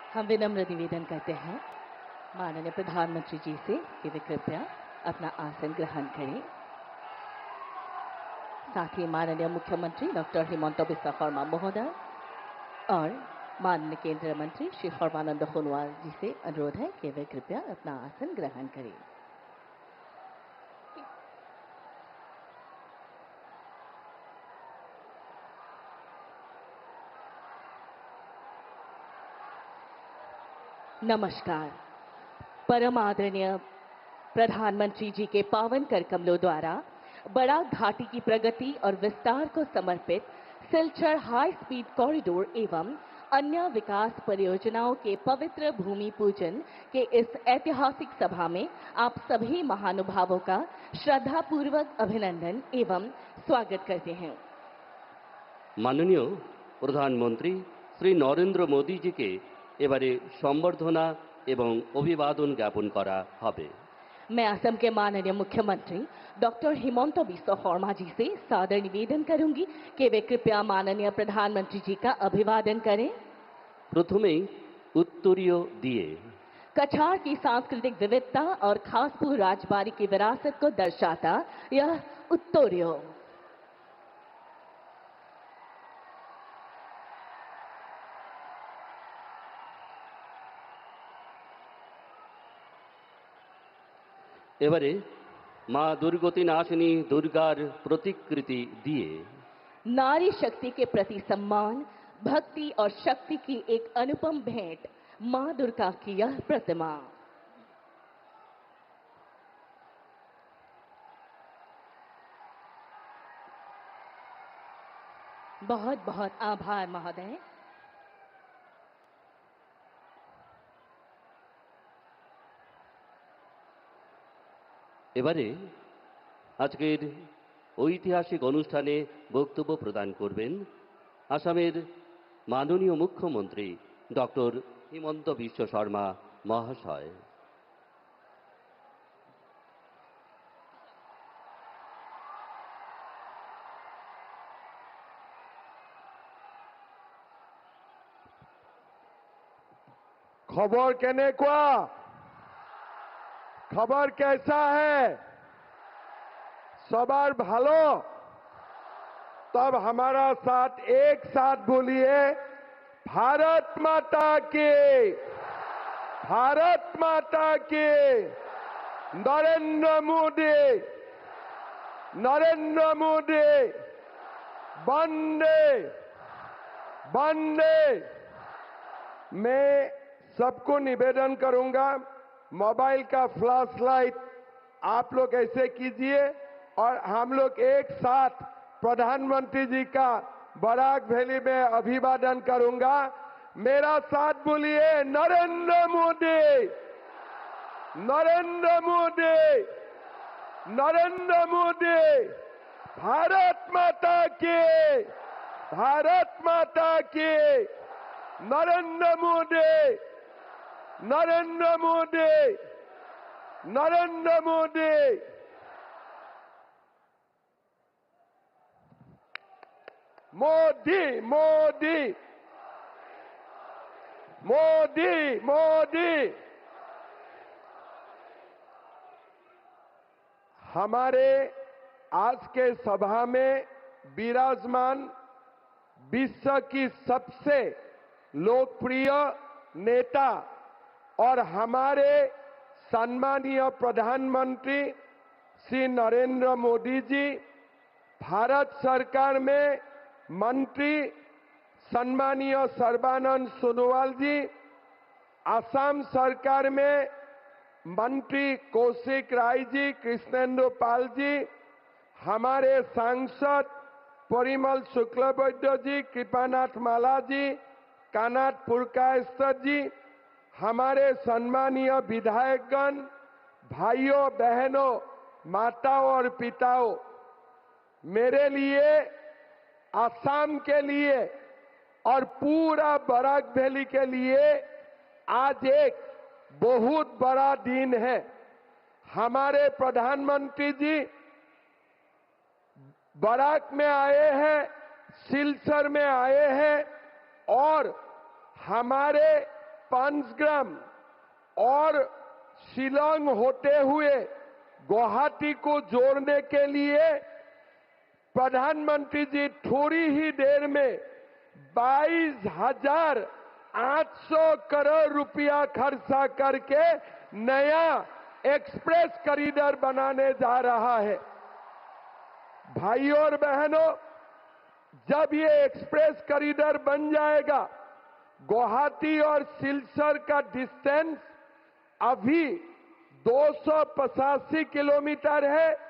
हम विनम्र निवेदन करते हैं माननीय प्रधानमंत्री जी से कि वे कृपया अपना आसन ग्रहण करें। साथ ही माननीय मुख्यमंत्री डॉक्टर हिमंत बिस्वा शर्मा महोदय और माननीय केंद्रीय मंत्री श्री सर्बानंद सोनोवाल जी से अनुरोध है कि वे कृपया अपना आसन ग्रहण करें। नमस्कार। परम आदरणीय प्रधानमंत्री जी के पावन कर कमलों द्वारा बराक घाटी की प्रगति और विस्तार को समर्पित सिलचर हाई स्पीड कॉरिडोर एवं अन्य विकास परियोजनाओं के पवित्र भूमि पूजन के इस ऐतिहासिक सभा में आप सभी महानुभावों का श्रद्धापूर्वक अभिनंदन एवं स्वागत करते हैं। माननीय प्रधानमंत्री श्री नरेंद्र मोदी जी के एबारे संबर्धना एवं अभिवादन ज्ञापन करा हबे। मैं असम के माननीय मुख्यमंत्री डॉक्टर हिमंत बिस्वा शर्मा जी से सादर निवेदन करूंगी कि वे कृपया माननीय प्रधानमंत्री जी का अभिवादन करें। प्रथमे उत्तरीय दिए कछार की सांस्कृतिक विविधता और खासपुर राजबाड़ी की विरासत को दर्शाता यह उत्तरीय एबारे माँ दुर्गति नाशिनी दुर्गार प्रतिकृति दिए नारी शक्ति के प्रति सम्मान, भक्ति और शक्ति की एक अनुपम भेंट मां दुर्गा की यह प्रतिमा। बहुत बहुत आभार महोदय। एबारे आजकेर ऐतिहासिक अनुष्ठाने बक्तव्य प्रदान करबेन आसामेर माननीय मुख्यमंत्री डॉक्टर हिमंत बिस्वा शर्मा महाशय। खबर केने क्या? खबर कैसा है? सवार भालो? तब हमारा साथ एक साथ बोलिए, भारत माता की, भारत माता की, नरेंद्र मोदी, नरेंद्र मोदी, वंदे वंदे। मैं सबको निवेदन करूंगा, मोबाइल का फ्लैश लाइट आप लोग ऐसे कीजिए और हम लोग एक साथ प्रधानमंत्री जी का बराक वैली में अभिवादन करूंगा। मेरा साथ बोलिए, नरेंद्र मोदी, नरेंद्र मोदी, नरेंद्र मोदी, भारत माता की, भारत माता की, नरेंद्र मोदी, नरेंद्र मोदी, नरेंद्र मोदी। मोदी मोदी मोदी मोदी। हमारे आज के सभा में विराजमान विश्व की सबसे लोकप्रिय नेता और हमारे सम्मानीय प्रधानमंत्री श्री नरेंद्र मोदी जी, भारत सरकार में मंत्री सम्मानीय सर्बानंद सोनोवाल जी, असम सरकार में मंत्री कौशिक राय जी, कृष्णेंद्र पाल जी, हमारे सांसद परिमल शुक्लबैद्य जी, कृपानाथ माला जी, कानाथ पुरकायस्तर जी, हमारे सम्मानीय विधायकगण, भाइयों बहनों, माताओं और पिताओं, मेरे लिए, असम के लिए और पूरा बराक वैली के लिए आज एक बहुत बड़ा दिन है। हमारे प्रधानमंत्री जी बराक में आए हैं, सिलचर में आए हैं और हमारे पांचग्राम और शिलांग होते हुए गुवाहाटी को जोड़ने के लिए प्रधानमंत्री जी थोड़ी ही देर में 22,800 करोड़ रुपया खर्चा करके नया एक्सप्रेस कॉरिडोर बनाने जा रहा है। भाइयों और बहनों, जब ये एक्सप्रेस कॉरिडोर बन जाएगा, गुवाहाटी और सिलचर का डिस्टेंस अभी 285 किलोमीटर है,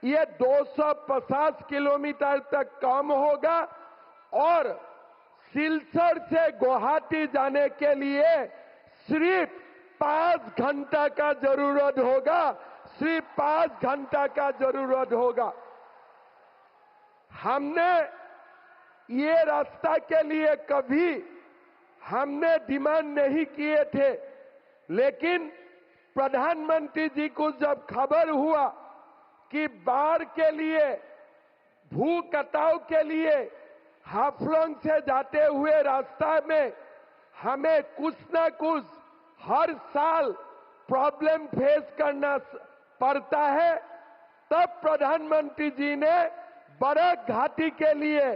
ये 250 किलोमीटर तक कम होगा और सिलचर से गुवाहाटी जाने के लिए सिर्फ 5 घंटा का जरूरत होगा, सिर्फ 5 घंटा का जरूरत होगा। हमने ये रास्ता के लिए कभी हमने डिमांड नहीं किए थे, लेकिन प्रधानमंत्री जी को जब खबर हुआ कि बाढ़ के लिए, भू कटाव के लिए हाफलोंग से जाते हुए रास्ता में हमें कुछ ना कुछ हर साल प्रॉब्लम फेस करना पड़ता है, तब प्रधानमंत्री जी ने बराक घाटी के लिए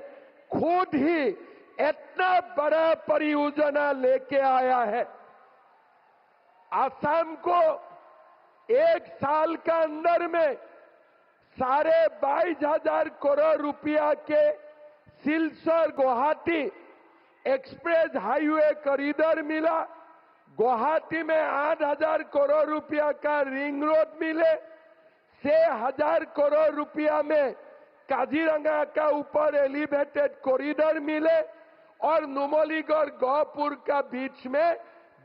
खुद ही इतना बड़ा परियोजना लेके आया है। असम को 1 साल का अंदर में 22,500 करोड़ रुपया के Silchar Guwahati express highway corridor मिला, गुवाहाटी में 8,000 करोड़ रुपया का रिंग रोड मिले, 6,000 करोड़ रुपया में काजीरंगा का ऊपर एलिवेटेड कॉरिडोर मिले और नुमलीगढ़ गौपुर का बीच में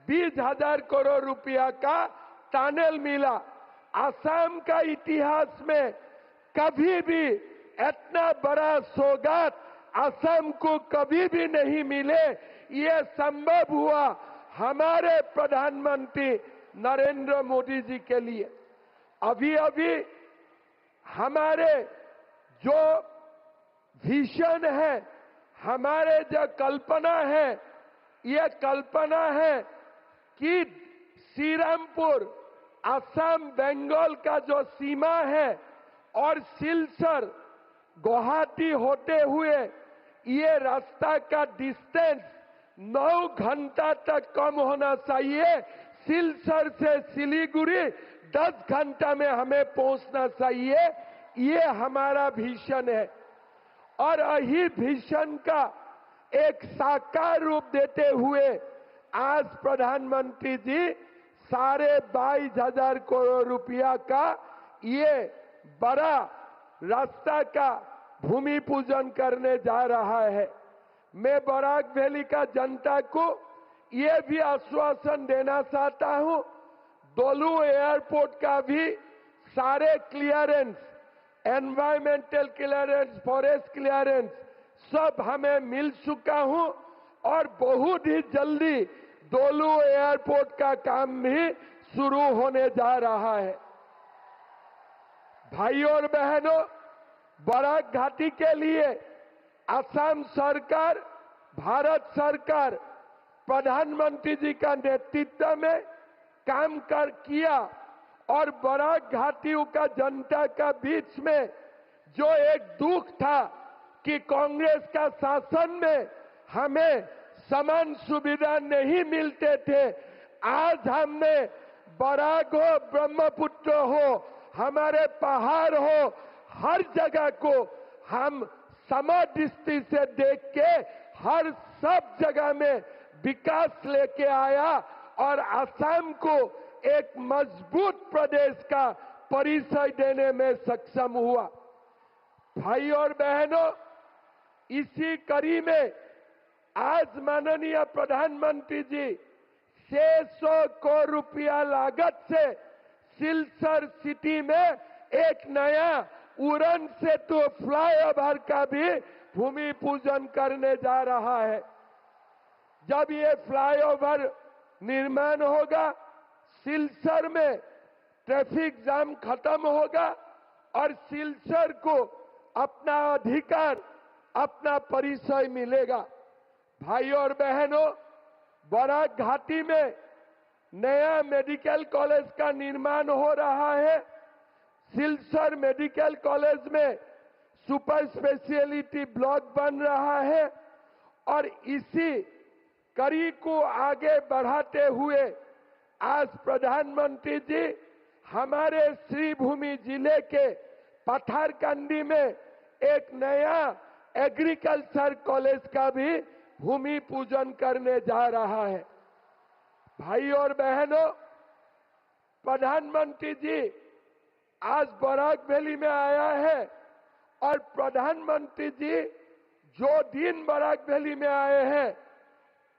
20,000 करोड़ रुपया का टनल मिला। असम का इतिहास में कभी भी इतना बड़ा सौगात असम को कभी भी नहीं मिले। ये संभव हुआ हमारे प्रधानमंत्री नरेंद्र मोदी जी के लिए। अभी अभी हमारे जो विजन है, हमारे जो कल्पना है, ये कल्पना है कि श्रीरामपुर असम बंगाल का जो सीमा है और सिलचर गुवाहाटी होते हुए ये रास्ता का डिस्टेंस 9 घंटा तक कम होना चाहिए। सिलचर से सिलीगुड़ी 10 घंटा में हमें पहुंचना चाहिए। ये हमारा विजन है और यही विजन का एक साकार रूप देते हुए आज प्रधानमंत्री जी 22,500 करोड़ रुपया का ये बड़ा रास्ता का भूमि पूजन करने जा रहा है। मैं बराक वैली का जनता को ये भी आश्वासन देना चाहता हूं, दोलू एयरपोर्ट का भी सारे clearance, environmental clearance, forest clearance सब हमें मिल चुका हूं और बहुत ही जल्दी दोलू एयरपोर्ट का काम भी शुरू होने जा रहा है। भाइयों और बहनों, बराक घाटी के लिए असम सरकार, भारत सरकार प्रधानमंत्री जी का नेतृत्व में काम किया और बराक घाटियों का जनता का बीच में जो एक दुख था कि कांग्रेस का शासन में हमें समान सुविधा नहीं मिलते थे, आज हमने बराक हो, ब्रह्मपुत्र हो, हमारे पहाड़ हो, हर जगह को हम समदृष्टि से देख के हर सब जगह में विकास लेके आया और असम को एक मजबूत प्रदेश का परिचय देने में सक्षम हुआ। भाई और बहनों, इसी कड़ी में आज माननीय प्रधानमंत्री जी 600 करोड़ रुपया लागत से सिलचर सिटी में एक नया उड़न सेतु फ्लाईओवर का भी भूमि पूजन करने जा रहा है। जब ये फ्लाईओवर निर्माण होगा, सिलचर में ट्रैफिक जाम खत्म होगा और सिलचर को अपना अधिकार, अपना परिचय मिलेगा। भाइयों और बहनों, बराक घाटी में नया मेडिकल कॉलेज का निर्माण हो रहा है। सिलचर मेडिकल कॉलेज में सुपर स्पेशलिटी ब्लॉक बन रहा है और इसी कड़ी को आगे बढ़ाते हुए आज प्रधानमंत्री जी हमारे श्रीभूमि जिले के पथारकंडी में एक नया एग्रीकल्चर कॉलेज का भी भूमि पूजन करने जा रहा है। भाई और बहनों, प्रधानमंत्री जी आज बराक वैली में आया है और प्रधानमंत्री जी जो दिन बराक वैली में आए हैं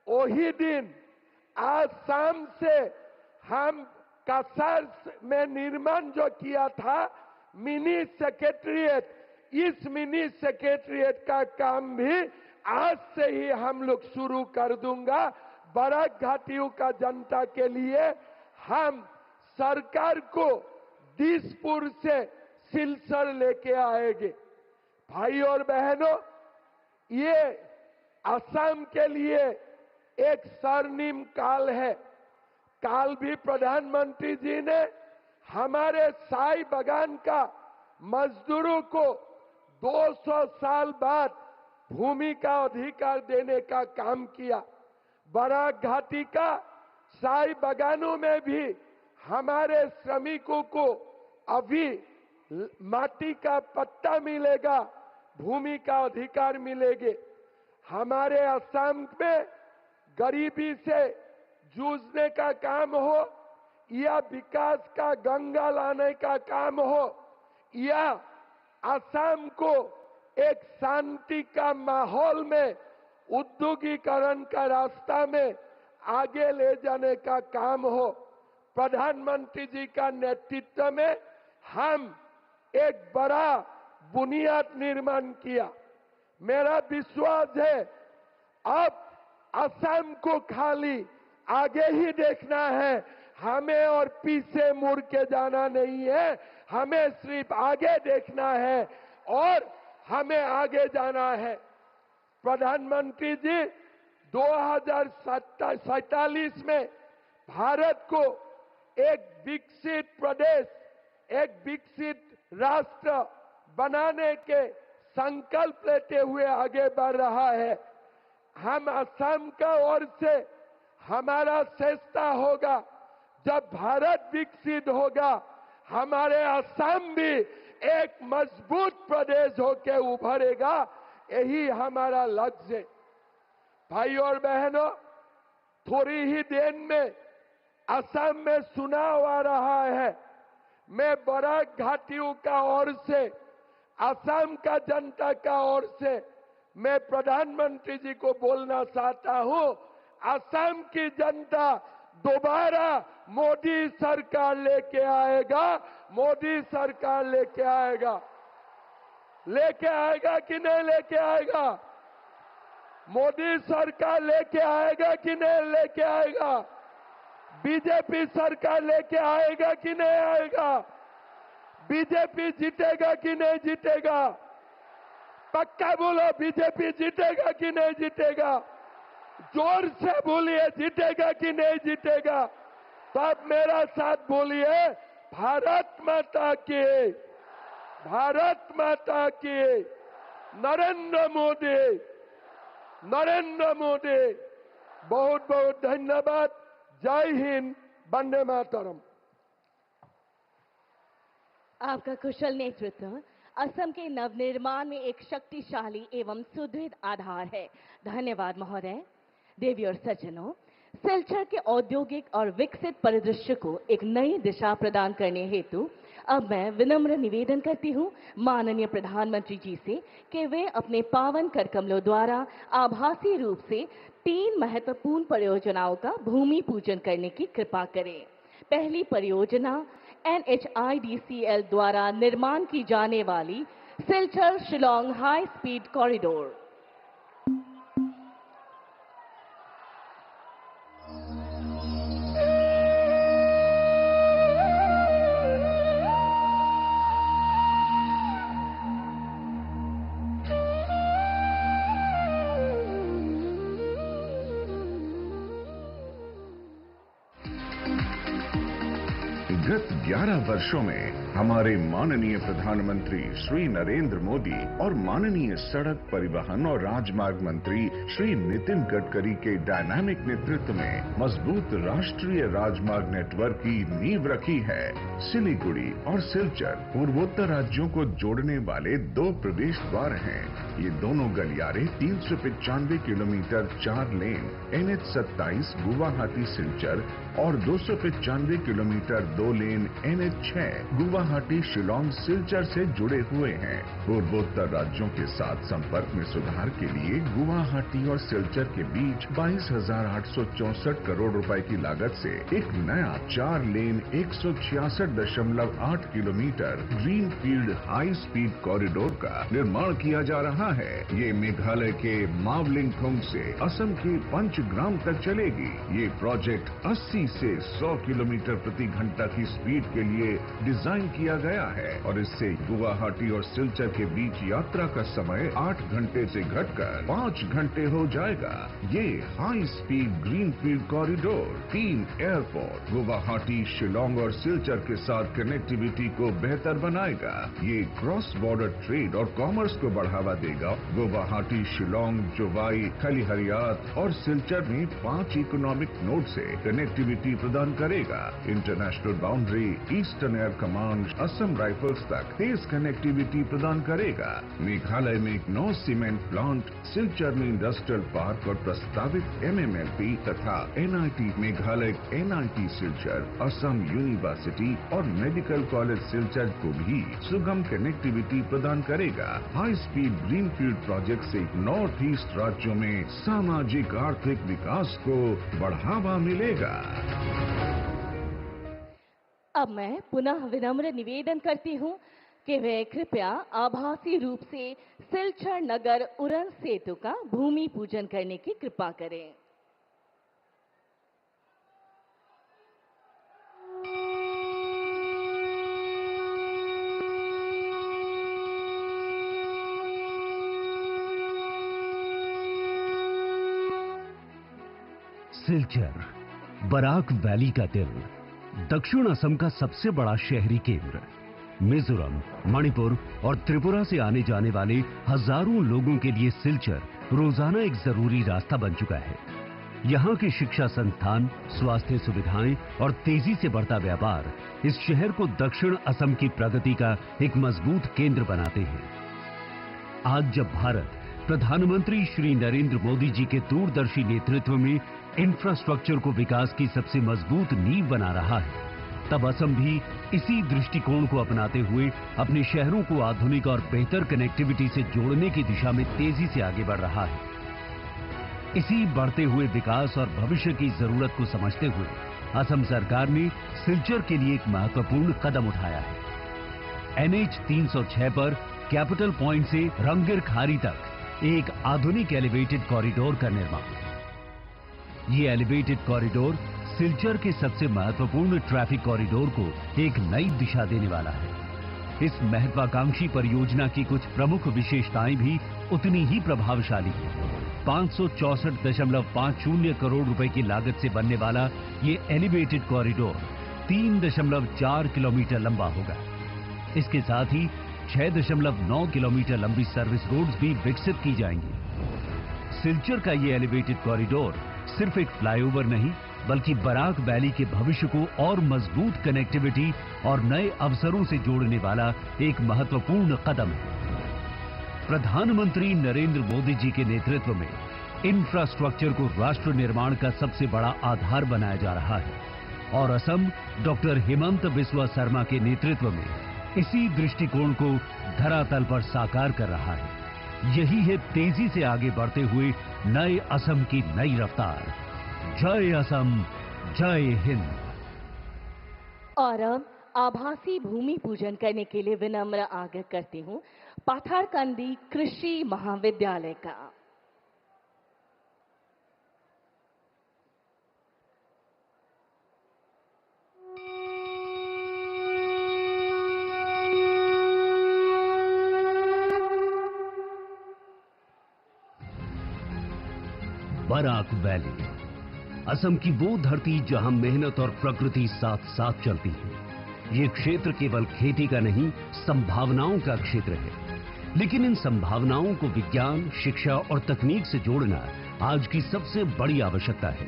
वही दिन आज शाम से हम कासार में निर्माण जो किया था मिनी सेक्रेटरिएट, इस मिनी सेक्रेटरिएट का काम भी आज से ही हम लोग शुरू कर दूंगा। बराक घाटियों का जनता के लिए हम सरकार को दिसपुर से सिलचर लेके आएंगे। भाई और बहनों, ये असम के लिए एक स्वर्णिम काल है। काल भी प्रधानमंत्री जी ने हमारे साई बागान का मजदूरों को 200 साल बाद भूमि का अधिकार देने का काम किया। बराक घाटी का साई बागानों में भी हमारे श्रमिकों को अभी माटी का पट्टा मिलेगा, भूमि का अधिकार मिलेंगे। हमारे असम में गरीबी से जूझने का काम हो या विकास का गंगा लाने का काम हो या असम को एक शांति का माहौल में उद्योगीकरण का रास्ता में आगे ले जाने का काम हो, प्रधानमंत्री जी का नेतृत्व में हम एक बड़ा बुनियाद निर्माण किया। मेरा विश्वास है अब असम को खाली आगे ही देखना है, हमें और पीछे मुड़ के जाना नहीं है। हमें सिर्फ आगे देखना है और हमें आगे जाना है। प्रधानमंत्री जी 2047 में भारत को एक विकसित प्रदेश, एक विकसित राष्ट्र बनाने के संकल्प लेते हुए आगे बढ़ रहा है। हम असम का ओर से हमारा चेष्टा होगा, जब भारत विकसित होगा हमारे असम भी एक मजबूत प्रदेश होकर उभरेगा, यही हमारा लक्ष्य है। भाई और बहनों, थोड़ी ही देर में असम में चुनाव आ रहा है। मैं बराक घाटियों का ओर से, असम का जनता का ओर से मैं प्रधानमंत्री जी को बोलना चाहता हूं, असम की जनता दोबारा मोदी सरकार लेके आएगा, मोदी सरकार लेके आएगा। लेके आएगा कि नहीं लेके आएगा? मोदी सरकार लेके आएगा कि नहीं लेके आएगा? बीजेपी सरकार लेके आएगा कि नहीं आएगा? बीजेपी जीतेगा कि नहीं जीतेगा? पक्का बोलो, बीजेपी जीतेगा कि नहीं जीतेगा? जोर से बोलिए, जीतेगा कि नहीं जीतेगा? तो आप मेरा साथ बोलिए, भारत माता की, भारत माता की, नरेंद्र मोदी, नरेंद्र मोदी। बहुत बहुत धन्यवाद। जय हिंद, वंदे मातरम। आपका कुशल नेतृत्व असम के नवनिर्माण में एक शक्तिशाली एवं सुदृढ़ आधार है। धन्यवाद महोदय। देवी और सज्जनों, सिलचर के औद्योगिक और विकसित परिदृश्य को एक नई दिशा प्रदान करने हेतु अब मैं विनम्र निवेदन करती हूँ माननीय प्रधानमंत्री जी से कि वे अपने पावन कर कमलों द्वारा आभासी रूप से 3 महत्वपूर्ण परियोजनाओं का भूमि पूजन करने की कृपा करें। पहली परियोजना NHIDCL द्वारा निर्माण की जाने वाली Silchar Shillong high speed corridor. गत 11 वर्षों में हमारे माननीय प्रधानमंत्री श्री नरेंद्र मोदी और माननीय सड़क परिवहन और राजमार्ग मंत्री श्री नितिन गडकरी के डायनामिक नेतृत्व में मजबूत राष्ट्रीय राजमार्ग नेटवर्क की नींव रखी है। सिलीगुड़ी और सिलचर पूर्वोत्तर राज्यों को जोड़ने वाले 2 प्रवेश द्वार हैं। ये दोनों गलियारे 395 किलोमीटर 4 लेन NH27 गुवाहाटी सिलचर और 295 किलोमीटर 2 लेन NH6 गुवाहाटी शिलोंग सिलचर से जुड़े हुए हैं। पूर्वोत्तर राज्यों के साथ संपर्क में सुधार के लिए गुवाहाटी और सिलचर के बीच 22,864 करोड़ रुपए की लागत से एक नया 4 लेन 166.8 kilometre green field high speed corridor का निर्माण किया जा रहा है। ये मेघालय के मावलिंगथोंग से असम के पंचग्राम तक चलेगी। ये प्रोजेक्ट 80 से 100 किलोमीटर प्रति घंटा की स्पीड के लिए डिजाइन किया गया है और इससे गुवाहाटी और सिलचर के बीच यात्रा का समय 8 घंटे से घटकर 5 घंटे हो जाएगा। ये high speed green field corridor 3 airport Guwahati, Shillong और सिलचर के साथ कनेक्टिविटी को बेहतर बनाएगा। ये क्रॉस बॉर्डर ट्रेड और कॉमर्स को बढ़ावा देगा। गुवाहाटी, शिलोंग, जोवाई, खलीहरियात और सिलचर में 5 इकोनॉमिक नोड से कनेक्टिविटी प्रदान करेगा। International boundary, eastern air command, Assam rifles तक तेज कनेक्टिविटी प्रदान करेगा। मेघालय में एक 9 सीमेंट प्लांट, सिलचर में इंडस्ट्रियल पार्क और प्रस्तावित MMLP तथा NIT Meghalaya, NIT Silchar, Assam university और मेडिकल कॉलेज सिलचर को भी सुगम कनेक्टिविटी प्रदान करेगा। High speed green field project से नॉर्थ ईस्ट राज्यों में सामाजिक आर्थिक विकास को बढ़ावा मिलेगा। अब मैं पुनः विनम्र निवेदन करती हूं कि वे कृपया आभासी रूप से सिलचर नगर उड़न सेतु का भूमि पूजन करने की कृपा करें। सिलचर, बराक वैली का दिल, दक्षिण असम का सबसे बड़ा शहरी केंद्र। मिजोरम, मणिपुर और त्रिपुरा से आने जाने वाले हजारों लोगों के लिए सिलचर रोजाना एक जरूरी रास्ता बन चुका है। यहाँ के शिक्षा संस्थान, स्वास्थ्य सुविधाएं और तेजी से बढ़ता व्यापार इस शहर को दक्षिण असम की प्रगति का एक मजबूत केंद्र बनाते हैं। आज जब भारत प्रधानमंत्री श्री नरेंद्र मोदी जी के दूरदर्शी नेतृत्व में इंफ्रास्ट्रक्चर को विकास की सबसे मजबूत नींव बना रहा है, तब असम भी इसी दृष्टिकोण को अपनाते हुए अपने शहरों को आधुनिक और बेहतर कनेक्टिविटी से जोड़ने की दिशा में तेजी से आगे बढ़ रहा है। इसी बढ़ते हुए विकास और भविष्य की जरूरत को समझते हुए असम सरकार ने सिलचर के लिए एक महत्वपूर्ण कदम उठाया है। NH 306 पर कैपिटल पॉइंट से रंगिर खारी तक एक आधुनिक एलिवेटेड कॉरिडोर का निर्माण। ये एलिवेटेड कॉरिडोर सिलचर के सबसे महत्वपूर्ण ट्रैफिक कॉरिडोर को एक नई दिशा देने वाला है। इस महत्वाकांक्षी परियोजना की कुछ प्रमुख विशेषताएं भी उतनी ही प्रभावशाली हैं। 564.50 करोड़ रुपए की लागत से बनने वाला ये एलिवेटेड कॉरिडोर 3.4 किलोमीटर लंबा होगा। इसके साथ ही 6.9 किलोमीटर लंबी सर्विस रोड्स भी विकसित की जाएंगी। सिलचर का ये एलिवेटेड कॉरिडोर सिर्फ एक फ्लाईओवर नहीं, बल्कि बराक वैली के भविष्य को और मजबूत कनेक्टिविटी और नए अवसरों से जोड़ने वाला एक महत्वपूर्ण कदम है। प्रधानमंत्री नरेंद्र मोदी जी के नेतृत्व में इंफ्रास्ट्रक्चर को राष्ट्र निर्माण का सबसे बड़ा आधार बनाया जा रहा है और असम डॉक्टर हेमंत बिस्वा शर्मा के नेतृत्व में इसी दृष्टिकोण को धरातल पर साकार कर रहा है। यही है तेजी से आगे बढ़ते हुए नए असम की नई रफ्तार। जय असम, जय हिंद। और अब आभासी भूमि पूजन करने के लिए विनम्र आग्रह करती हूं पाथारकंदी कृषि महाविद्यालय का। बराक वैली, असम की वो धरती जहां मेहनत और प्रकृति साथ साथ चलती है। ये क्षेत्र केवल खेती का नहीं, संभावनाओं का क्षेत्र है। लेकिन इन संभावनाओं को विज्ञान, शिक्षा और तकनीक से जोड़ना आज की सबसे बड़ी आवश्यकता है।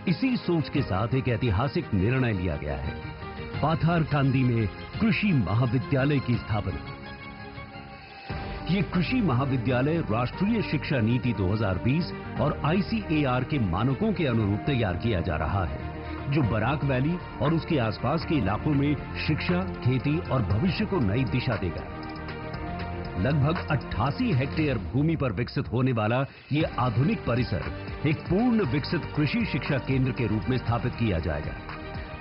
इसी सोच के साथ एक ऐतिहासिक निर्णय लिया गया है, पाथारकांदी में कृषि महाविद्यालय की स्थापना। ये कृषि महाविद्यालय राष्ट्रीय शिक्षा नीति 2020 और ICAR के मानकों के अनुरूप तैयार किया जा रहा है, जो बराक वैली और उसके आसपास के इलाकों में शिक्षा, खेती और भविष्य को नई दिशा देगा। लगभग 88 हेक्टेयर भूमि पर विकसित होने वाला ये आधुनिक परिसर एक पूर्ण विकसित कृषि शिक्षा केंद्र के रूप में स्थापित किया जाएगा।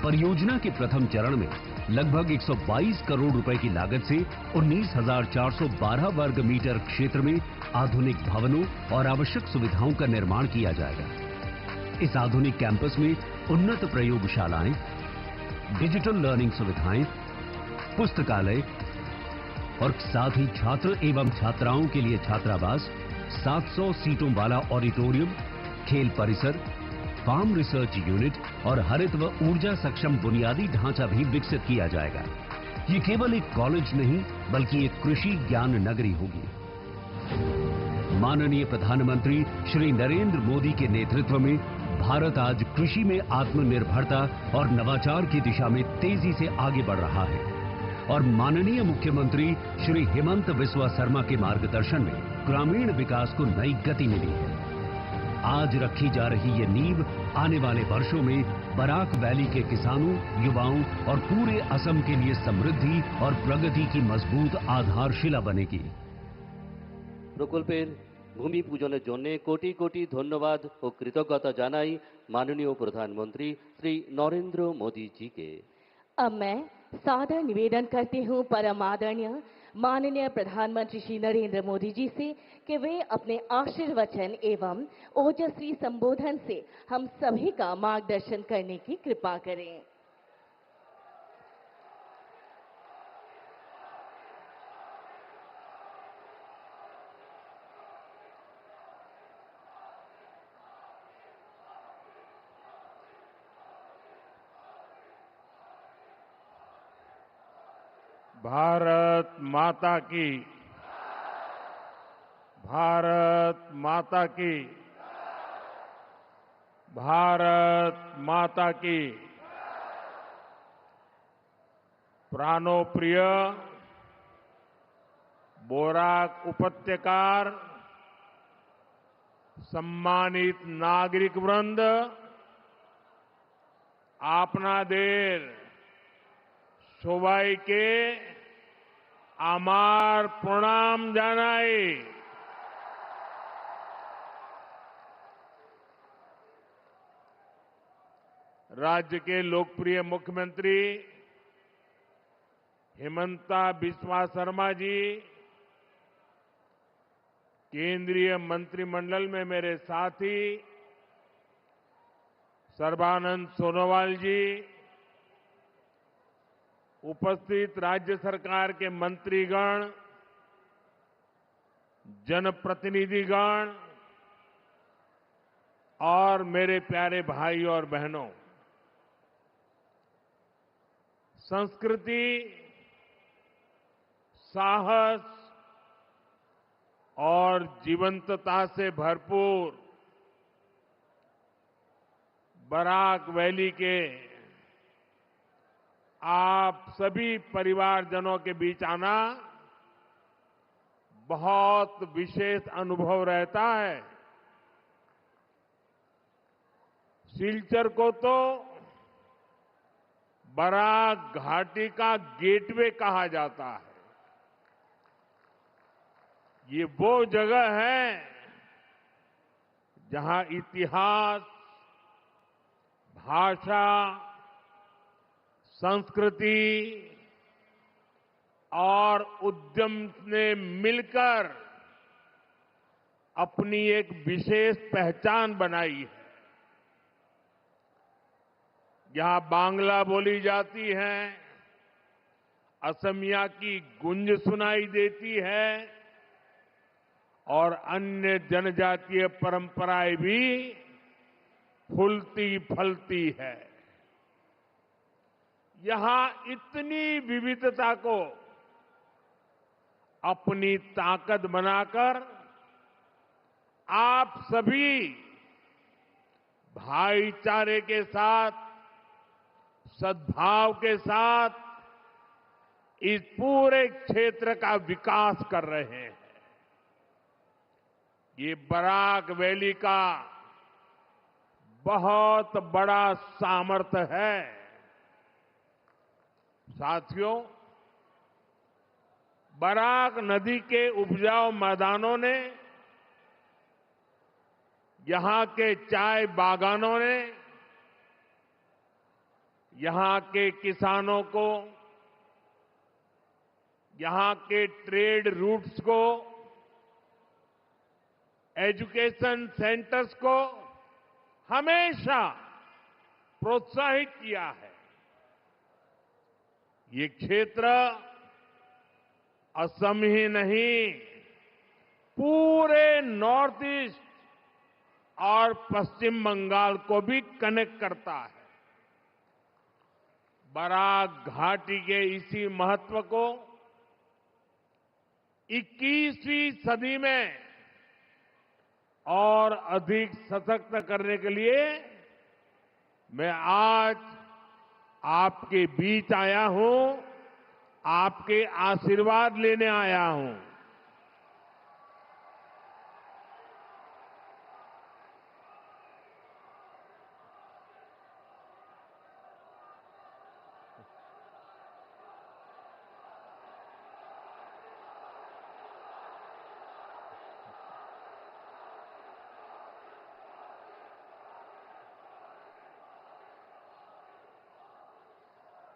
परियोजना के प्रथम चरण में लगभग 122 करोड़ रुपए की लागत से 19,412 वर्ग मीटर क्षेत्र में आधुनिक भवनों और आवश्यक सुविधाओं का निर्माण किया जाएगा। इस आधुनिक कैंपस में उन्नत प्रयोगशालाएं, डिजिटल लर्निंग सुविधाएं, पुस्तकालय और साथ ही छात्र एवं छात्राओं के लिए छात्रावास, 700 सीटों वाला ऑडिटोरियम, खेल परिसर, फार्म रिसर्च यूनिट और हरित व ऊर्जा सक्षम बुनियादी ढांचा भी विकसित किया जाएगा। ये केवल एक कॉलेज नहीं, बल्कि एक कृषि ज्ञान नगरी होगी। माननीय प्रधानमंत्री श्री नरेंद्र मोदी के नेतृत्व में भारत आज कृषि में आत्मनिर्भरता और नवाचार की दिशा में तेजी से आगे बढ़ रहा है और माननीय मुख्यमंत्री श्री हेमंत बिस्वा शर्मा के मार्गदर्शन में ग्रामीण विकास को नई गति मिली है। आज रखी जा रही ये नींव आने वाले वर्षों में बराक वैली के किसानों, युवाओं और पूरे असम के लिए समृद्धि और प्रगति की मजबूत आधारशिला बनेगी। প্রকল্পের ভূমি পূজনের জন্য কোটি কোটি ধন্যবাদ ও কৃতজ্ঞতা জানাই মাননীয় প্রধানমন্ত্রী শ্রী নরেন্দ্র মোदी जी के। अब मैं सादर निवेदन करती हूँ परम आदरणीय माननीय प्रधानमंत्री श्री नरेंद्र मोदी जी से कि वे अपने आशीर्वचन एवं ओजस्वी संबोधन से हम सभी का मार्गदर्शन करने की कृपा करें। भारत माता की, भारत माता की, भारत माता की। प्राणोप्रिय बोराक उपत्यकार, सम्मानित नागरिक वृंद, आपना देर सबाई के आमार प्रणाम जानाई। राज्य के लोकप्रिय मुख्यमंत्री हेमंता बिस्वा शर्मा जी, केंद्रीय मंत्रिमंडल में मेरे साथी सर्बानंद सोनोवाल जी, उपस्थित राज्य सरकार के मंत्रीगण, जनप्रतिनिधिगण और मेरे प्यारे भाई और बहनों, संस्कृति, साहस और जीवंतता से भरपूर बराक वैली के आप सभी परिवारजनों के बीच आना बहुत विशेष अनुभव रहता है। सिलचर को तो बराक घाटी का गेटवे कहा जाता है। ये वो जगह है जहां इतिहास, भाषा, संस्कृति और उद्यम ने मिलकर अपनी एक विशेष पहचान बनाई है। यहां बांग्ला बोली जाती है, असमिया की गूंज सुनाई देती है और अन्य जनजातीय परंपराएं भी फूलती फलती है। यहां इतनी विविधता को अपनी ताकत बनाकर आप सभी भाईचारे के साथ, सद्भाव के साथ इस पूरे क्षेत्र का विकास कर रहे हैं। ये बराक वैली का बहुत बड़ा सामर्थ्य है। साथियों, बराक नदी के उपजाऊ मैदानों ने, यहां के चाय बागानों ने, यहां के किसानों को, यहां के ट्रेड रूट्स को, एजुकेशन सेंटर्स को हमेशा प्रोत्साहित किया है। ये क्षेत्र असम ही नहीं, पूरे नॉर्थ ईस्ट और पश्चिम बंगाल को भी कनेक्ट करता है। बराक घाटी के इसी महत्व को 21वीं सदी में और अधिक सशक्त करने के लिए मैं आज आपके बीच आया हूं, आपके आशीर्वाद लेने आया हूं।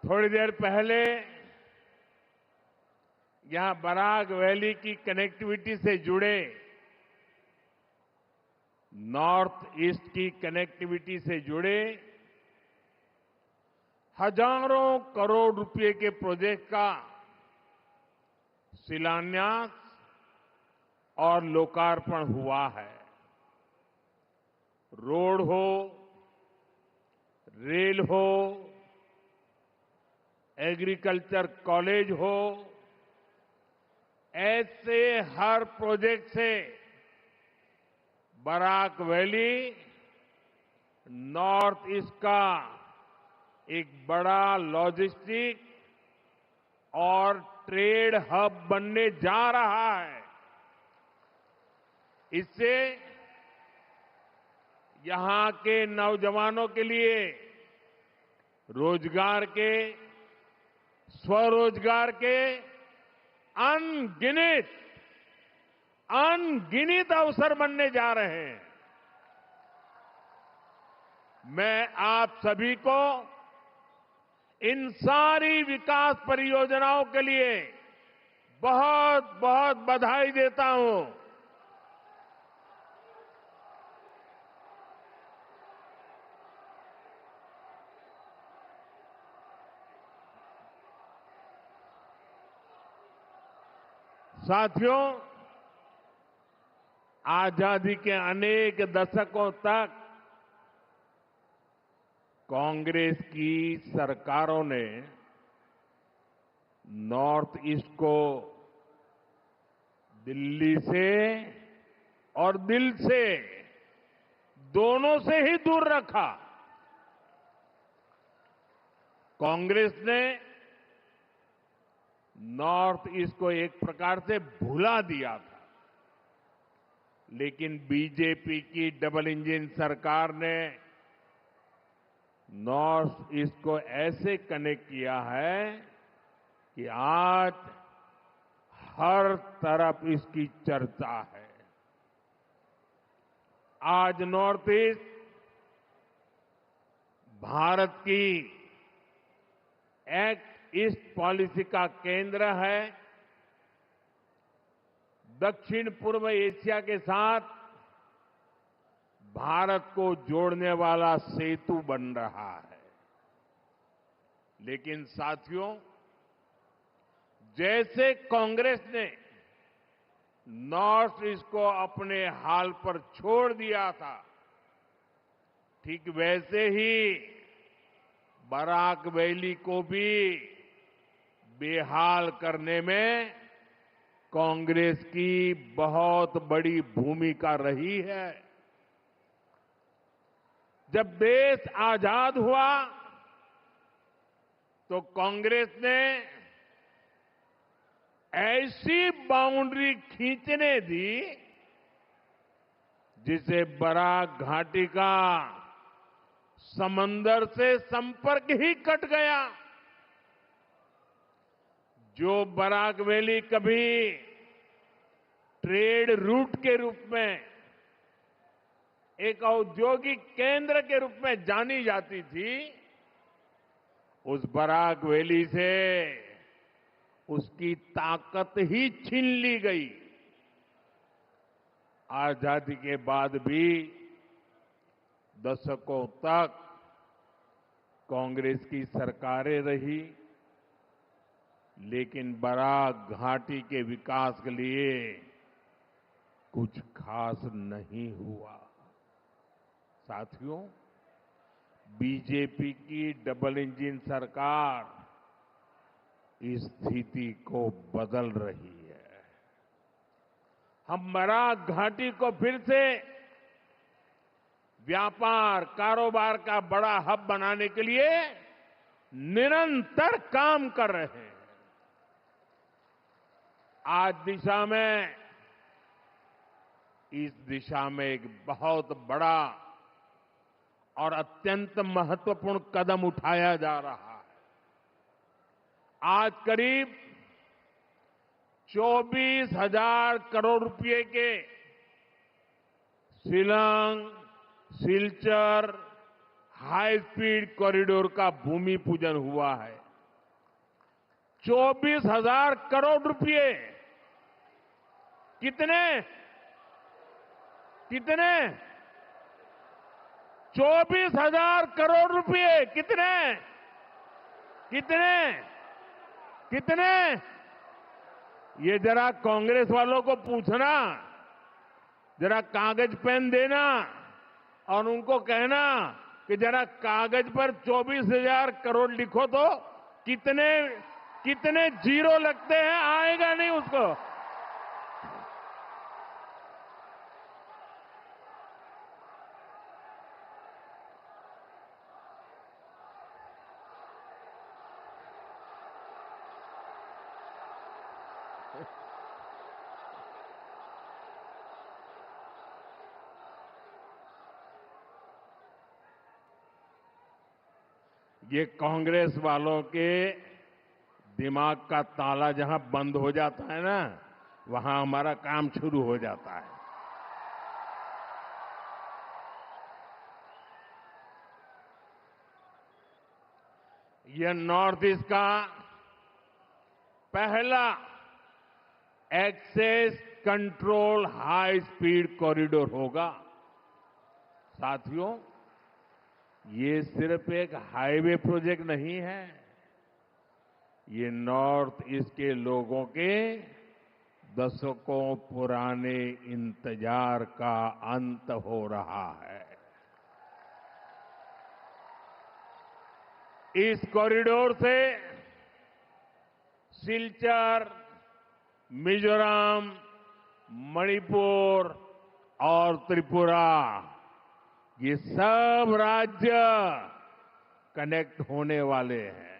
थोड़ी देर पहले यहां बराक वैली की कनेक्टिविटी से जुड़े, नॉर्थ ईस्ट की कनेक्टिविटी से जुड़े हजारों करोड़ रुपए के प्रोजेक्ट का शिलान्यास और लोकार्पण हुआ है। रोड हो, रेल हो, एग्रीकल्चर कॉलेज हो, ऐसे हर प्रोजेक्ट से बराक वैली नॉर्थ ईस्ट का एक बड़ा लॉजिस्टिक और ट्रेड हब बनने जा रहा है। इससे यहां के नौजवानों के लिए रोजगार के, स्वरोजगार के अनगिनत अवसर बनने जा रहे हैं। मैं आप सभी को इन सारी विकास परियोजनाओं के लिए बहुत बहुत बधाई देता हूं। साथियों, आजादी के अनेक दशकों तक कांग्रेस की सरकारों ने नॉर्थ ईस्ट को दिल्ली से और दिल से, दोनों से ही दूर रखा। कांग्रेस ने नॉर्थ ईस्ट को एक प्रकार से भुला दिया था, लेकिन बीजेपी की डबल इंजन सरकार ने नॉर्थ ईस्ट को ऐसे कनेक्ट किया है कि आज हर तरफ इसकी चर्चा है। आज नॉर्थ ईस्ट भारत की एक्ट ईस्ट पॉलिसी का केंद्र है। दक्षिण पूर्व एशिया के साथ भारत को जोड़ने वाला सेतु बन रहा है। लेकिन साथियों, जैसे कांग्रेस ने नॉर्थ ईस्ट को अपने हाल पर छोड़ दिया था, ठीक वैसे ही बराक वैली को भी बेहाल करने में कांग्रेस की बहुत बड़ी भूमिका रही है। जब देश आजाद हुआ तो कांग्रेस ने ऐसी बाउंड्री खींचने दी जिसे बराक घाटी का समंदर से संपर्क ही कट गया। जो बराक वैली कभी ट्रेड रूट के रूप में, एक औद्योगिक केंद्र के रूप में जानी जाती थी, उस बराक वैली से उसकी ताकत ही छीन ली गई। आजादी के बाद भी दशकों तक कांग्रेस की सरकारें रही, लेकिन बराक घाटी के विकास के लिए कुछ खास नहीं हुआ। साथियों, बीजेपी की डबल इंजन सरकार इस स्थिति को बदल रही है। हम बराक घाटी को फिर से व्यापार कारोबार का बड़ा हब बनाने के लिए निरंतर काम कर रहे हैं। इस दिशा में एक बहुत बड़ा और अत्यंत महत्वपूर्ण कदम उठाया जा रहा है। आज करीब 24,000 करोड़ रुपए के Shillong Silchar high speed corridor का भूमि पूजन हुआ है। 24,000 करोड़ रुपए कितने 24,000 करोड़ रुपए कितने ये जरा कांग्रेस वालों को पूछना, जरा कागज पेन देना और उनको कहना कि जरा कागज पर 24,000 करोड़ लिखो तो कितने जीरो लगते हैं, आएगा नहीं उसको। ये कांग्रेस वालों के दिमाग का ताला जहां बंद हो जाता है ना, वहां हमारा काम शुरू हो जाता है। यह नॉर्थ ईस्ट का पहला access control high speed corridor होगा। साथियों, ये सिर्फ एक हाईवे प्रोजेक्ट नहीं है, ये नॉर्थ ईस्ट के लोगों के दशकों पुराने इंतजार का अंत हो रहा है। इस कॉरिडोर से सिलचर, मिजोरम, मणिपुर और त्रिपुरा, ये सब राज्य कनेक्ट होने वाले हैं।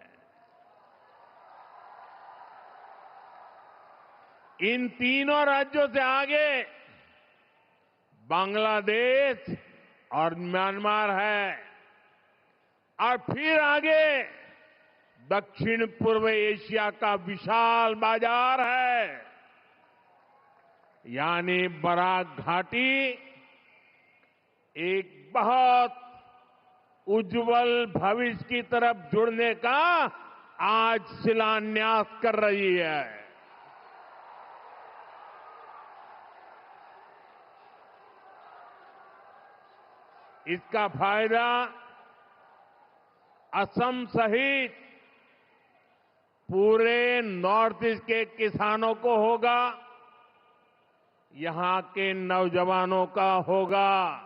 इन तीनों राज्यों से आगे बांग्लादेश और म्यांमार है और फिर आगे दक्षिण पूर्व एशिया का विशाल बाजार है। यानी बराक घाटी एक बहुत उज्जवल भविष्य की तरफ जुड़ने का आज शिलान्यास कर रही है। इसका फायदा असम सहित पूरे नॉर्थ ईस्ट के किसानों को होगा, यहां के नौजवानों का होगा।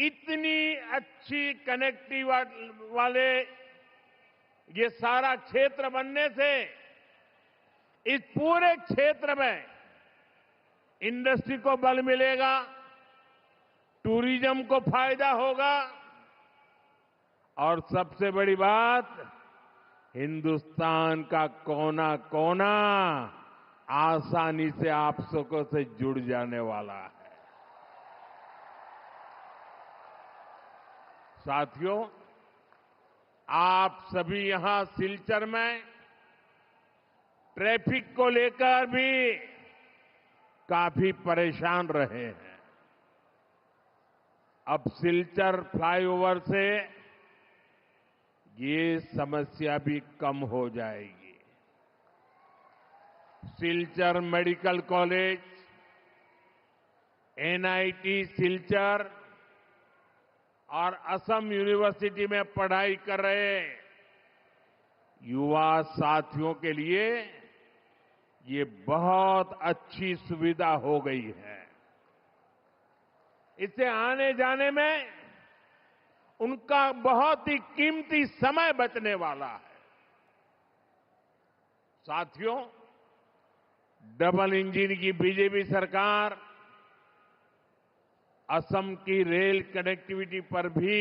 इतनी अच्छी कनेक्टिव वाले ये सारा क्षेत्र बनने से इस पूरे क्षेत्र में इंडस्ट्री को बल मिलेगा, टूरिज्म को फायदा होगा और सबसे बड़ी बात, हिंदुस्तान का कोना कोना आसानी से आप सबको से जुड़ जाने वाला है। साथियों, आप सभी यहां सिलचर में ट्रैफिक को लेकर भी काफी परेशान रहे हैं। अब सिलचर फ्लाईओवर से ये समस्या भी कम हो जाएगी। Silchar medical college, NIT Silchar और असम यूनिवर्सिटी में पढ़ाई कर रहे युवा साथियों के लिए ये बहुत अच्छी सुविधा हो गई है। इससे आने जाने में उनका बहुत ही कीमती समय बचने वाला है। साथियों, डबल इंजन की बीजेपी सरकार असम की रेल कनेक्टिविटी पर भी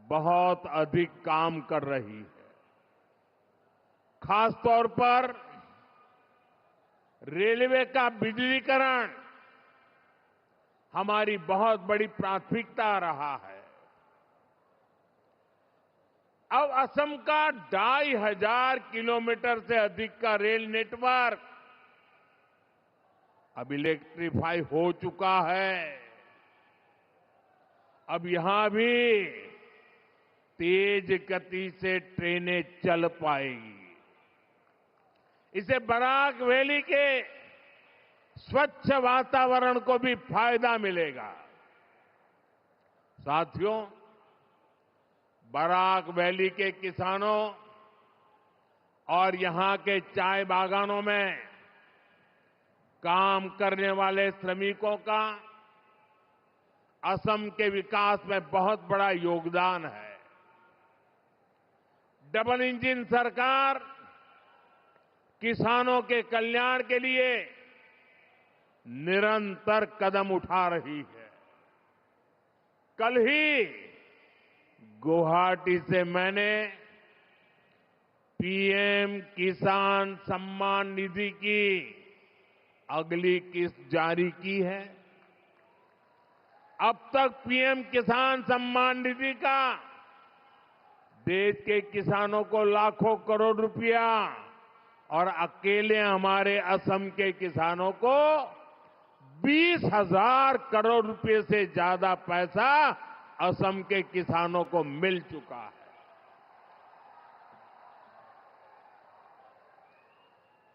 बहुत अधिक काम कर रही है। खासतौर पर रेलवे का बिजलीकरण हमारी बहुत बड़ी प्राथमिकता रहा है। अब असम का 2500 किलोमीटर से अधिक का रेल नेटवर्क अब इलेक्ट्रीफाई हो चुका है। अब यहां भी तेज गति से ट्रेनें चल पाएगी। इससे बराक वैली के स्वच्छ वातावरण को भी फायदा मिलेगा। साथियों, बराक वैली के किसानों और यहां के चाय बागानों में काम करने वाले श्रमिकों का असम के विकास में बहुत बड़ा योगदान है। डबल इंजन सरकार किसानों के कल्याण के लिए निरंतर कदम उठा रही है। कल ही गुवाहाटी से मैंने पीएम किसान सम्मान निधि की अगली किस्त जारी की है। अब तक पीएम किसान सम्मान निधि का देश के किसानों को लाखों करोड़ रुपया और अकेले हमारे असम के किसानों को 20,000 करोड़ रुपए से ज्यादा पैसा असम के किसानों को मिल चुका है।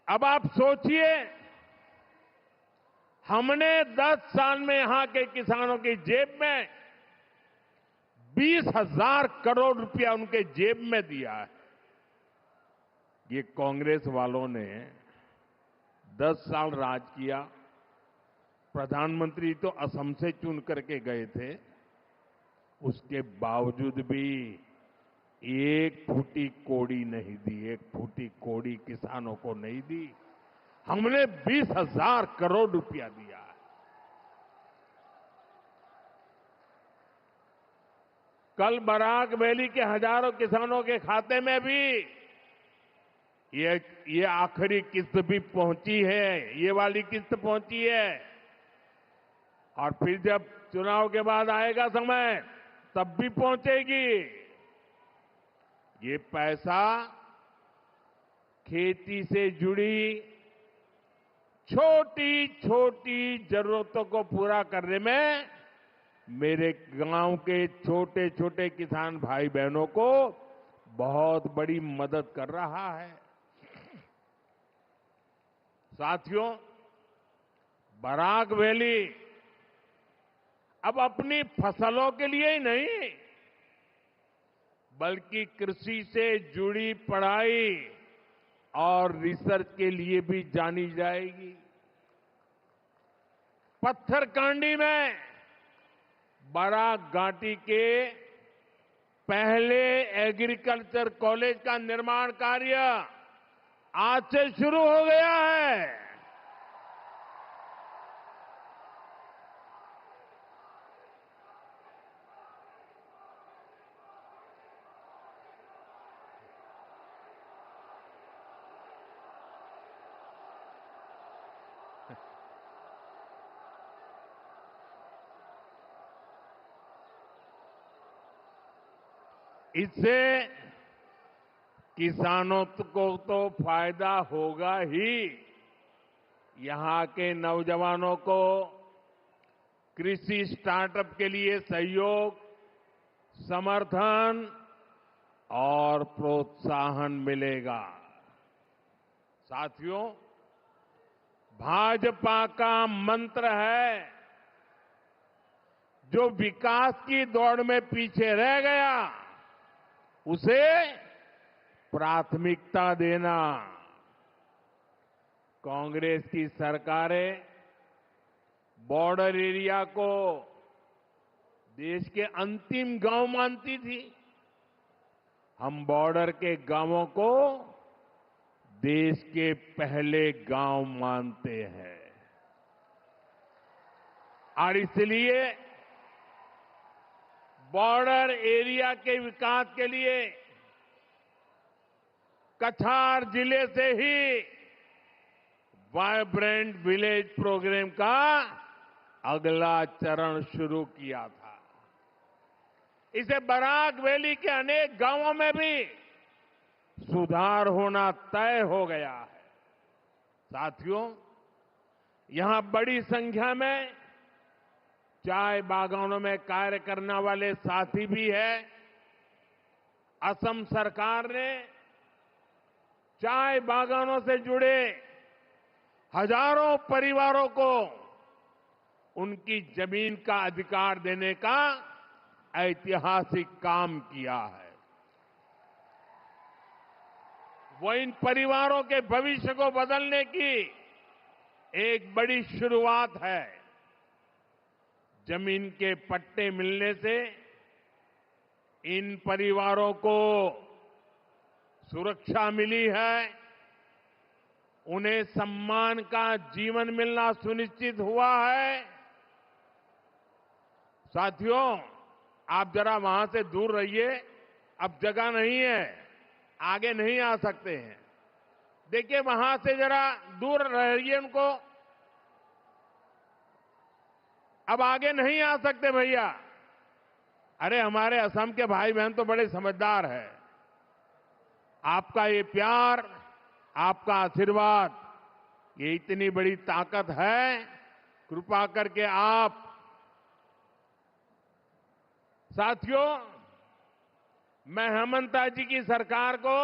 अब आप सोचिए, हमने 10 साल में यहां के किसानों की जेब में 20,000 करोड़ रुपया उनके जेब में दिया है। ये कांग्रेस वालों ने 10 साल राज किया। प्रधानमंत्री तो असम से चुन करके गए थे, उसके बावजूद भी एक फूटी कोड़ी नहीं दी, एक फूटी कोड़ी किसानों को नहीं दी। हमने 20,000 करोड़ रुपया दिया है। कल बराक वैली के हजारों किसानों के खाते में भी ये आखिरी किस्त भी पहुंची है, ये वाली किस्त पहुंची है। और फिर जब चुनाव के बाद आएगा समय, तब भी पहुंचेगी। ये पैसा खेती से जुड़ी छोटी छोटी जरूरतों को पूरा करने में मेरे गांव के छोटे छोटे किसान भाई बहनों को बहुत बड़ी मदद कर रहा है। साथियों, बराक वैली अब अपनी फसलों के लिए ही नहीं, बल्कि कृषि से जुड़ी पढ़ाई और रिसर्च के लिए भी जानी जाएगी। पत्थरकांडी में बराक घाटी के पहले एग्रीकल्चर कॉलेज का निर्माण कार्य आज से शुरू हो गया है। इससे किसानों को तो फायदा होगा ही, यहां के नौजवानों को कृषि स्टार्टअप के लिए सहयोग, समर्थन और प्रोत्साहन मिलेगा। साथियों, भाजपा का मंत्र है, जो विकास की दौड़ में पीछे रह गया उसे प्राथमिकता देना। कांग्रेस की सरकारें बॉर्डर एरिया को देश के अंतिम गांव मानती थी। हम बॉर्डर के गांवों को देश के पहले गांव मानते हैं और इसलिए बॉर्डर एरिया के विकास के लिए कछार जिले से ही वाइब्रेंट विलेज प्रोग्राम का अगला चरण शुरू किया था। इसे बराक वैली के अनेक गांवों में भी सुधार होना तय हो गया है। साथियों, यहां बड़ी संख्या में चाय बागानों में कार्य करने वाले साथी भी हैं। असम सरकार ने चाय बागानों से जुड़े हजारों परिवारों को उनकी जमीन का अधिकार देने का ऐतिहासिक काम किया है। वो इन परिवारों के भविष्य को बदलने की एक बड़ी शुरुआत है। जमीन के पट्टे मिलने से इन परिवारों को सुरक्षा मिली है, उन्हें सम्मान का जीवन मिलना सुनिश्चित हुआ है। साथियों, आप जरा वहां से दूर रहिए, अब जगह नहीं है, आगे नहीं आ सकते हैं। देखिए, वहां से जरा दूर रहिए उनको, अब आगे नहीं आ सकते भैया। अरे हमारे असम के भाई बहन तो बड़े समझदार हैं। आपका ये प्यार, आपका आशीर्वाद, ये इतनी बड़ी ताकत है। कृपा करके आप साथियों, मैं हेमंता जी की सरकार को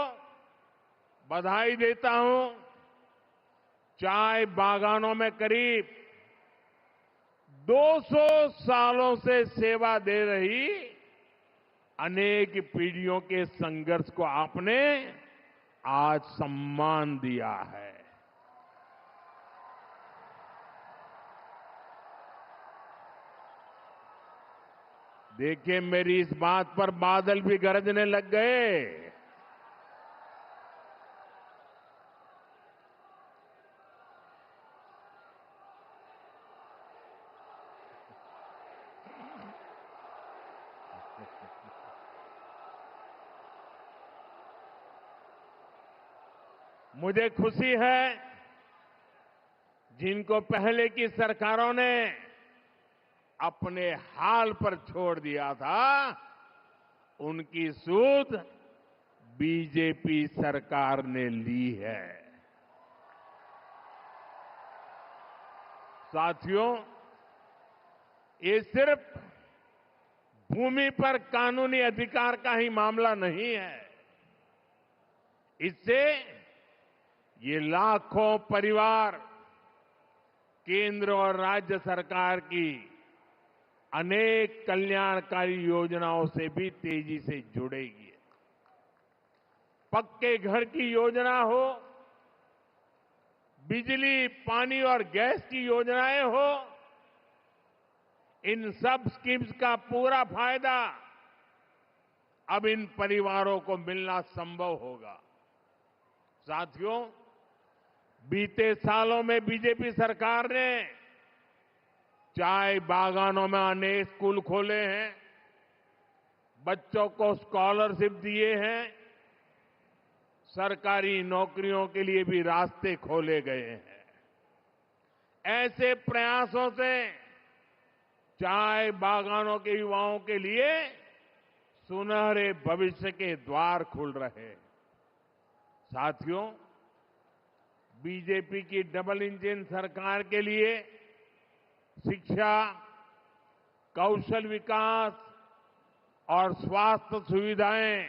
बधाई देता हूं। चाय बागानों में करीब 200 सालों से सेवा दे रही अनेक पीढ़ियों के संघर्ष को आपने आज सम्मान दिया है। देखिए, मेरी इस बात पर बादल भी गरजने लग गए। मुझे खुशी है, जिनको पहले की सरकारों ने अपने हाल पर छोड़ दिया था, उनकी सूध बीजेपी सरकार ने ली है। साथियों, ये सिर्फ भूमि पर कानूनी अधिकार का ही मामला नहीं है। इससे ये लाखों परिवार केंद्र और राज्य सरकार की अनेक कल्याणकारी योजनाओं से भी तेजी से जुड़ेगी। पक्के घर की योजना हो, बिजली, पानी और गैस की योजनाएं हो, इन सब स्कीम्स का पूरा फायदा अब इन परिवारों को मिलना संभव होगा। साथियों, बीते सालों में बीजेपी सरकार ने चाय बागानों में अनेक स्कूल खोले हैं, बच्चों को स्कॉलरशिप दिए हैं, सरकारी नौकरियों के लिए भी रास्ते खोले गए हैं। ऐसे प्रयासों से चाय बागानों के युवाओं के लिए सुनहरे भविष्य के द्वार खुल रहे हैं। साथियों, बीजेपी की डबल इंजन सरकार के लिए शिक्षा, कौशल विकास और स्वास्थ्य सुविधाएं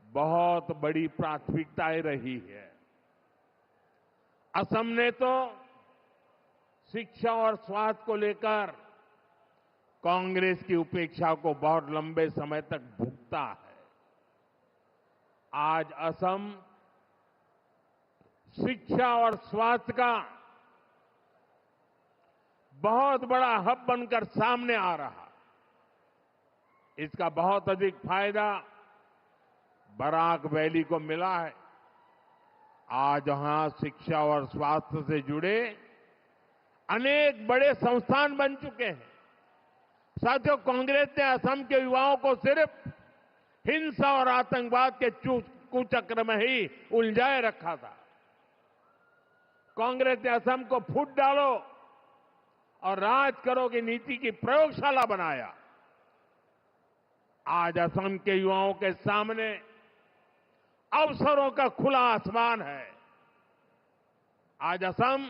बहुत बड़ी प्राथमिकताएं रही है। असम ने तो शिक्षा और स्वास्थ्य को लेकर कांग्रेस की उपेक्षा को बहुत लंबे समय तक भुगता है। आज असम शिक्षा और स्वास्थ्य का बहुत बड़ा हब बनकर सामने आ रहा है। इसका बहुत अधिक फायदा बराक वैली को मिला है। आज यहां शिक्षा और स्वास्थ्य से जुड़े अनेक बड़े संस्थान बन चुके हैं। साथियों, कांग्रेस ने असम के युवाओं को सिर्फ हिंसा और आतंकवाद के कुचक्र में ही उलझाए रखा था। कांग्रेस ने असम को फूट डालो और राज करो की नीति की प्रयोगशाला बनाया। आज असम के युवाओं के सामने अवसरों का खुला आसमान है। आज असम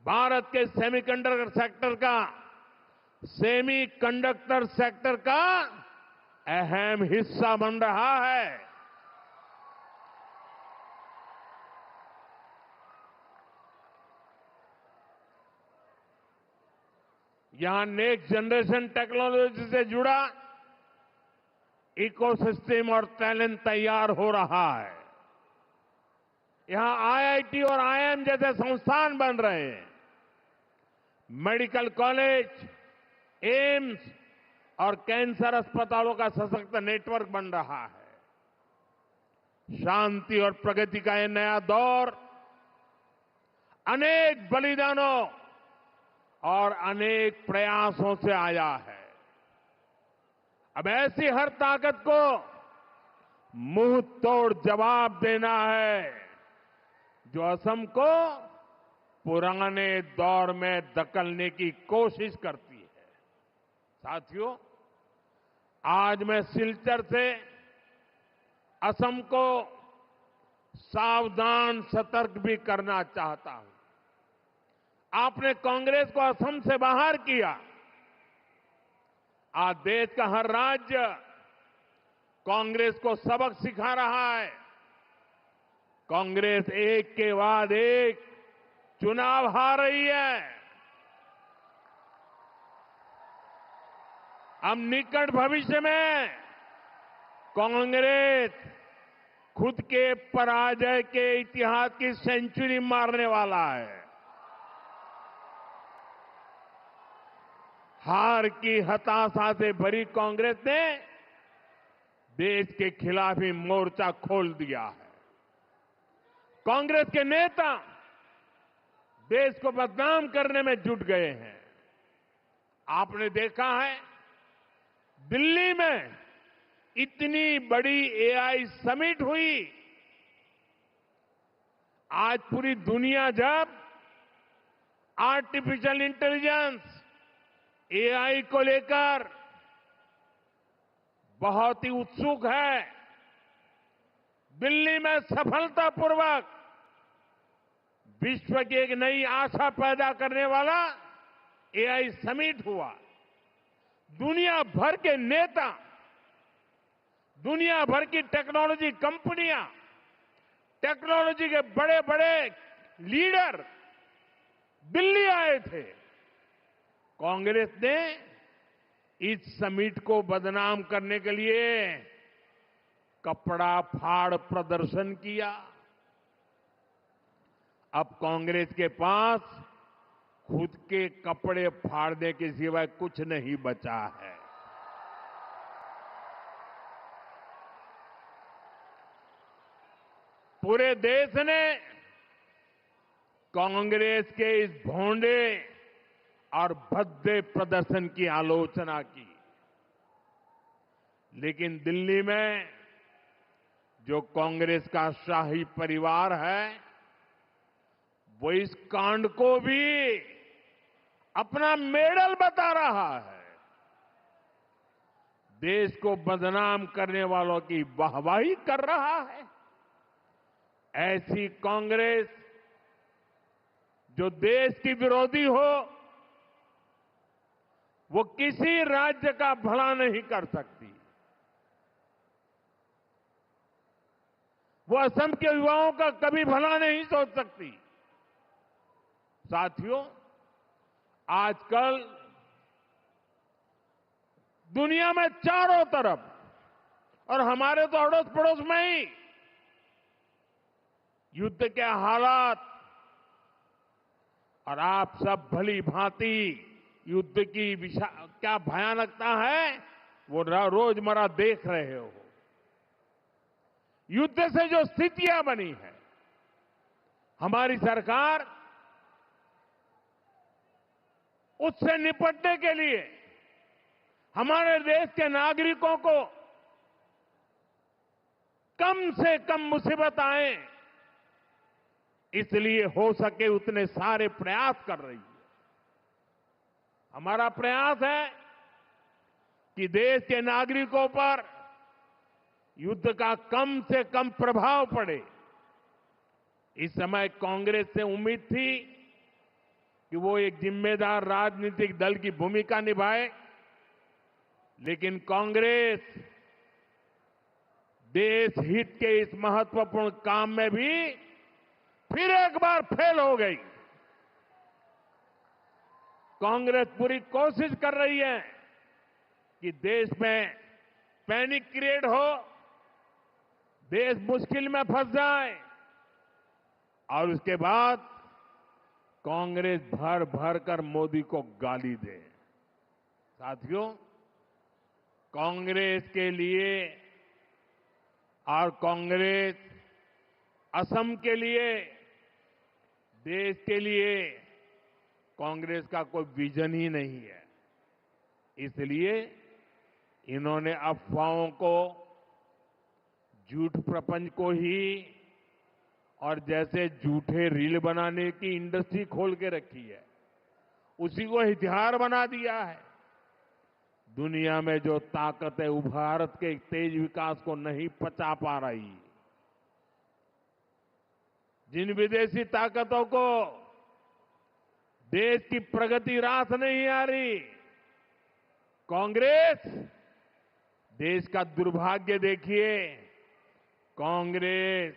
भारत के सेमीकंडक्टर सेक्टर का अहम हिस्सा बन रहा है। यहां नेक्स्ट जनरेशन टेक्नोलॉजी से जुड़ा इकोसिस्टम और टैलेंट तैयार हो रहा है। यहां आईआईटी और आईआईएम जैसे संस्थान बन रहे हैं। मेडिकल कॉलेज, एम्स और कैंसर अस्पतालों का सशक्त नेटवर्क बन रहा है। शांति और प्रगति का यह नया दौर अनेक बलिदानों और अनेक प्रयासों से आया है। अब ऐसी हर ताकत को मुंह तोड़ जवाब देना है जो असम को पुराने दौर में धकेलने की कोशिश करती है। साथियों, आज मैं सिलचर से असम को सावधान सतर्क भी करना चाहता हूं। आपने कांग्रेस को असम से बाहर किया। आज देश का हर राज्य कांग्रेस को सबक सिखा रहा है। कांग्रेस एक के बाद एक चुनाव हार रही है। अब निकट भविष्य में कांग्रेस खुद के पराजय के इतिहास की सेंचुरी मारने वाला है। हार की हताशा से भरी कांग्रेस ने देश के खिलाफ ही मोर्चा खोल दिया है। कांग्रेस के नेता देश को बदनाम करने में जुट गए हैं। आपने देखा है, दिल्ली में इतनी बड़ी एआई समिट हुई। आज पूरी दुनिया जब आर्टिफिशियल इंटेलिजेंस, एआई को लेकर बहुत ही उत्सुक है, दिल्ली में सफलतापूर्वक विश्व की एक नई आशा पैदा करने वाला एआई समिट हुआ। दुनिया भर के नेता, दुनिया भर की टेक्नोलॉजी कंपनियां, टेक्नोलॉजी के बड़े बड़े लीडर दिल्ली आए थे। कांग्रेस ने इस समिट को बदनाम करने के लिए कपड़ा फाड़ प्रदर्शन किया। अब कांग्रेस के पास खुद के कपड़े फाड़ने के सिवाय कुछ नहीं बचा है। पूरे देश ने कांग्रेस के इस भोंडे और भद्दे प्रदर्शन की आलोचना की, लेकिन दिल्ली में जो कांग्रेस का शाही परिवार है वो इस कांड को भी अपना मेडल बता रहा है। देश को बदनाम करने वालों की वाहवाही कर रहा है। ऐसी कांग्रेस जो देश की विरोधी हो, वो किसी राज्य का भला नहीं कर सकती। वो असम के युवाओं का कभी भला नहीं सोच सकती। साथियों, आजकल दुनिया में चारों तरफ और हमारे तो अड़ोस पड़ोस में ही युद्ध के हालात, और आप सब भली भांति युद्ध की क्या भयानकता है वो रोजमर्रा देख रहे हो। युद्ध से जो स्थितियां बनी है, हमारी सरकार उससे निपटने के लिए हमारे देश के नागरिकों को कम से कम मुसीबत आए, इसलिए हो सके उतने सारे प्रयास कर रही है। हमारा प्रयास है कि देश के नागरिकों पर युद्ध का कम से कम प्रभाव पड़े। इस समय कांग्रेस से उम्मीद थी कि वो एक जिम्मेदार राजनीतिक दल की भूमिका निभाए, लेकिन कांग्रेस देश हित के इस महत्वपूर्ण काम में भी फिर एक बार फेल हो गई। कांग्रेस पूरी कोशिश कर रही है कि देश में पैनिक क्रिएट हो, देश मुश्किल में फंस जाए, और उसके बाद कांग्रेस भर भर कर मोदी को गाली दे। साथियों, कांग्रेस के लिए और कांग्रेस असम के लिए, देश के लिए कांग्रेस का कोई विजन ही नहीं है। इसलिए इन्होंने अफवाहों को, झूठ प्रपंच को ही, और जैसे झूठे रील बनाने की इंडस्ट्री खोल के रखी है, उसी को हथियार बना दिया है। दुनिया में जो ताकत है वो भारत के तेज विकास को नहीं पचा पा रही। जिन विदेशी ताकतों को देश की प्रगति रास नहीं आ रही, कांग्रेस, देश का दुर्भाग्य देखिए, कांग्रेस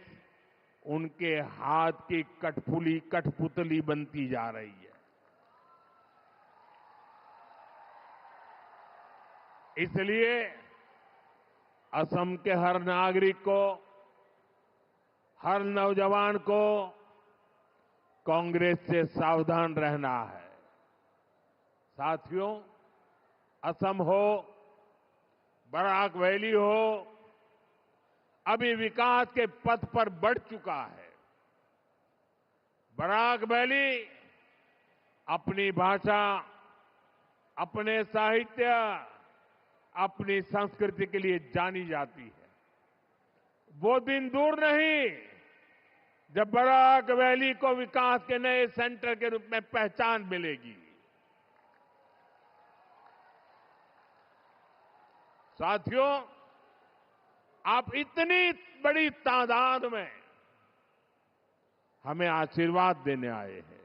उनके हाथ की कठपुतली बनती जा रही है। इसलिए असम के हर नागरिक को, हर नौजवान को कांग्रेस से सावधान रहना है। साथियों, असम हो, बराक वैली हो, अभी विकास के पथ पर बढ़ चुका है। बराक वैली अपनी भाषा, अपने साहित्य, अपनी संस्कृति के लिए जानी जाती है। वो दिन दूर नहीं जब बराक वैली को विकास के नए सेंटर के रूप में पहचान मिलेगी। साथियों, आप इतनी बड़ी तादाद में हमें आशीर्वाद देने आए हैं।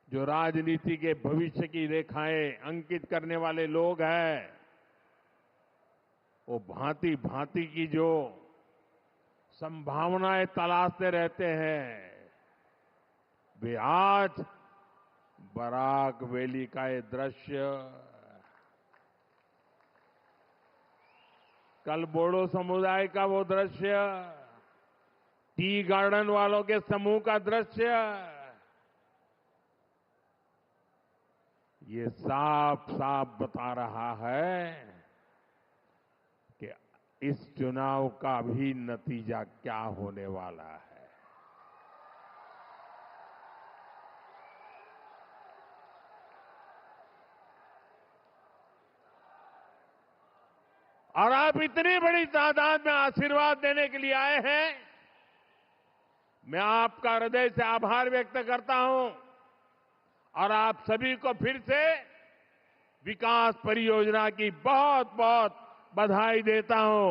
जो राजनीति के भविष्य की रेखाएं अंकित करने वाले लोग हैं, वो भांति भांति की जो संभावनाएं तलाशते रहते हैं, वे आज बराक वैली का ये दृश्य, कल बोडो समुदाय का वो दृश्य, टी गार्डन वालों के समूह का दृश्य, ये साफ साफ बता रहा है कि इस चुनाव का भी नतीजा क्या होने वाला है। और आप इतनी बड़ी तादाद में आशीर्वाद देने के लिए आए हैं, मैं आपका हृदय से आभार व्यक्त करता हूं और आप सभी को फिर से विकास परियोजना की बहुत बहुत बधाई देता हूं।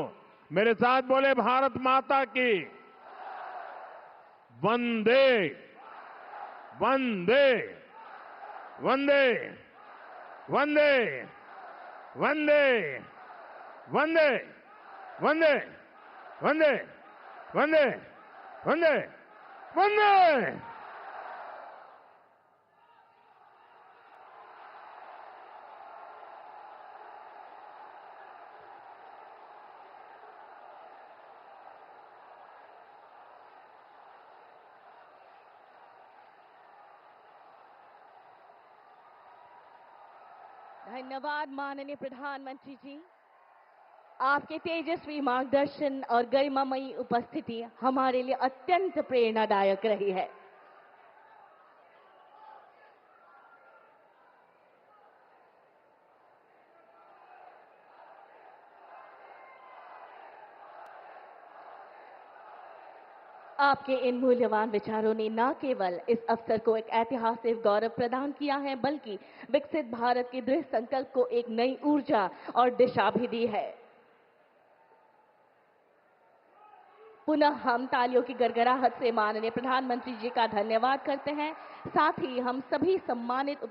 मेरे साथ बोले भारत माता की वंदे वंदे वंदे वंदे वंदे वंदे वंदे वंदे वंदे वंदे वंदे। धन्यवाद माननीय प्रधानमंत्री जी। आपके तेजस्वी मार्गदर्शन और गरिमामयी उपस्थिति हमारे लिए अत्यंत प्रेरणादायक रही है। आपके इन मूल्यवान विचारों ने न केवल इस अवसर को एक ऐतिहासिक गौरव प्रदान किया है, बल्कि विकसित भारत के दृढ़ संकल्प को एक नई ऊर्जा और दिशा भी दी है। पुनः हम तालियों की गड़गड़ाहट से माननीय प्रधानमंत्री जी का धन्यवाद करते हैं। साथ ही हम सभी सम्मानित